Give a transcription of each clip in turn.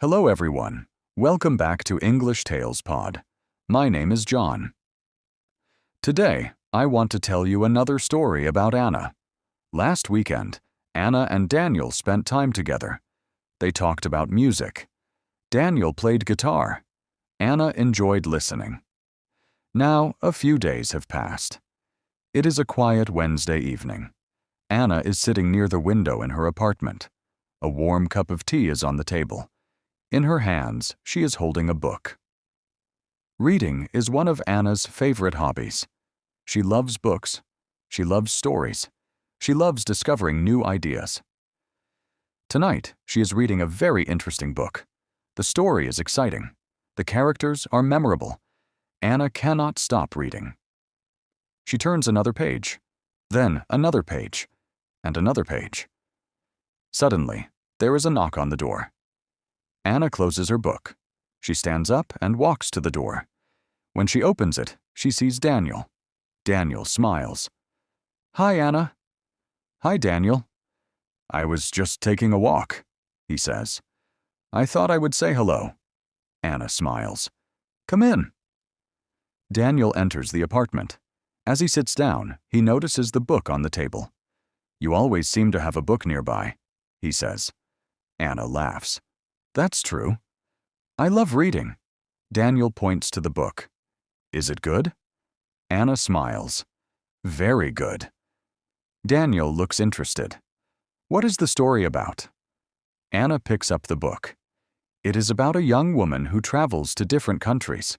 Hello everyone. Welcome back to English Tales Pod. My name is John. Today, I want to tell you another story about Anna. Last weekend, Anna and Daniel spent time together. They talked about music. Daniel played guitar. Anna enjoyed listening. Now, a few days have passed. It is a quiet Wednesday evening. Anna is sitting near the window in her apartment. A warm cup of tea is on the table. In her hands, she is holding a book. Reading is one of Anna's favorite hobbies. She loves books. She loves stories. She loves discovering new ideas. Tonight, she is reading a very interesting book. The story is exciting. The characters are memorable. Anna cannot stop reading. She turns another page, then another page, and another page. Suddenly, there is a knock on the door. Anna closes her book. She stands up and walks to the door. When she opens it, she sees Daniel. Daniel smiles. "Hi, Anna." "Hi, Daniel." "I was just taking a walk," he says. "I thought I would say hello." Anna smiles. "Come in." Daniel enters the apartment. As he sits down, he notices the book on the table. "You always seem to have a book nearby," he says. Anna laughs. "That's true. I love reading." Daniel points to the book. "Is it good?" Anna smiles. "Very good." Daniel looks interested. "What is the story about?" Anna picks up the book. It is about a young woman who travels to different countries.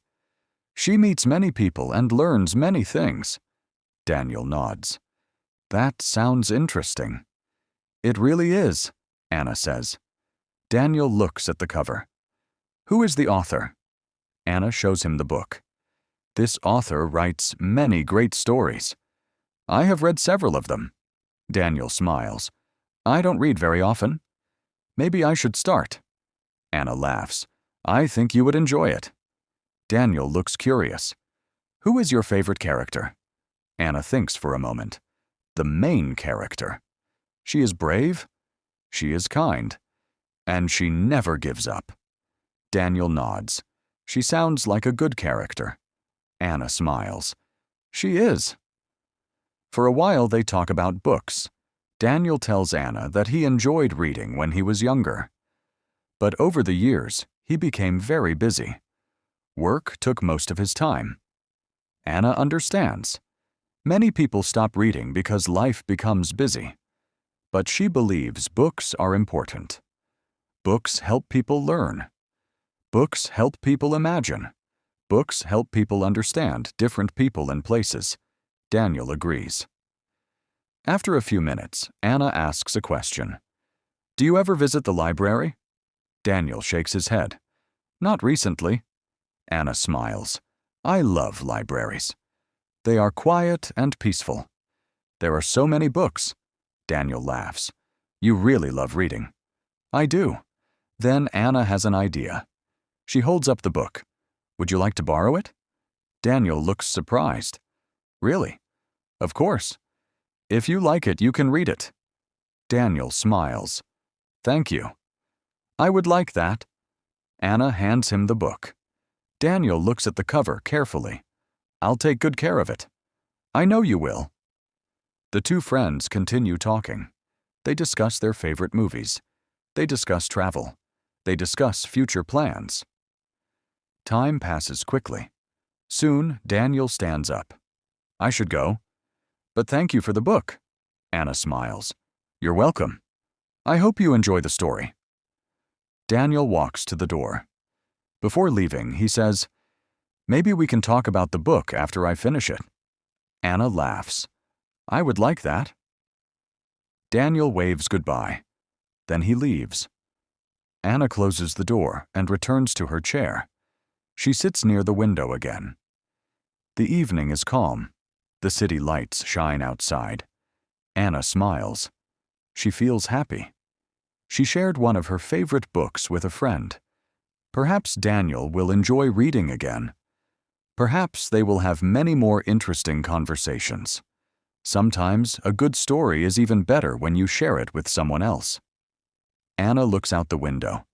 She meets many people and learns many things. Daniel nods. "That sounds interesting." "It really is," Anna says. Daniel looks at the cover. "Who is the author?" Anna shows him the book. "This author writes many great stories. I have read several of them." Daniel smiles. "I don't read very often. Maybe I should start." Anna laughs. "I think you would enjoy it." Daniel looks curious. "Who is your favorite character?" Anna thinks for a moment. "The main character. She is brave. She is kind. And she never gives up." Daniel nods. "She sounds like a good character." Anna smiles. "She is." For a while they talk about books. Daniel tells Anna that he enjoyed reading when he was younger. But over the years, he became very busy. Work took most of his time. Anna understands. Many people stop reading because life becomes busy. But she believes books are important. Books help people learn. Books help people imagine. Books help people understand different people and places. Daniel agrees. After a few minutes, Anna asks a question. "Do you ever visit the library?" Daniel shakes his head. "Not recently." Anna smiles. "I love libraries. They are quiet and peaceful. There are so many books." Daniel laughs. "You really love reading." "I do." Then Anna has an idea. She holds up the book. "Would you like to borrow it?" Daniel looks surprised. "Really?" "Of course. If you like it, you can read it." Daniel smiles. "Thank you." "I would like that." Anna hands him the book. Daniel looks at the cover carefully. "I'll take good care of it." "I know you will." The two friends continue talking. They discuss their favorite movies. They discuss travel. They discuss future plans. Time passes quickly. Soon, Daniel stands up. "I should go." "But thank you for the book." Anna smiles. "You're welcome. I hope you enjoy the story." Daniel walks to the door. Before leaving, he says, "Maybe we can talk about the book after I finish it." Anna laughs. "I would like that." Daniel waves goodbye. Then he leaves. Anna closes the door and returns to her chair. She sits near the window again. The evening is calm. The city lights shine outside. Anna smiles. She feels happy. She shared one of her favorite books with a friend. Perhaps Daniel will enjoy reading again. Perhaps they will have many more interesting conversations. Sometimes a good story is even better when you share it with someone else. Anna looks out the window.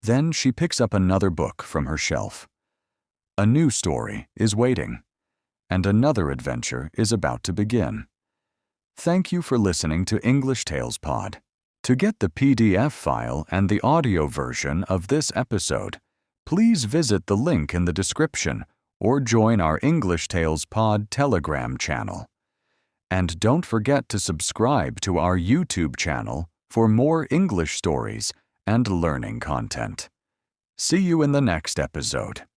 Then she picks up another book from her shelf. A new story is waiting, and another adventure is about to begin. Thank you for listening to English Tales Pod. To get the PDF file and the audio version of this episode, please visit the link in the description or join our English Tales Pod Telegram channel. And don't forget to subscribe to our YouTube channel for more English stories and learning content. See you in the next episode.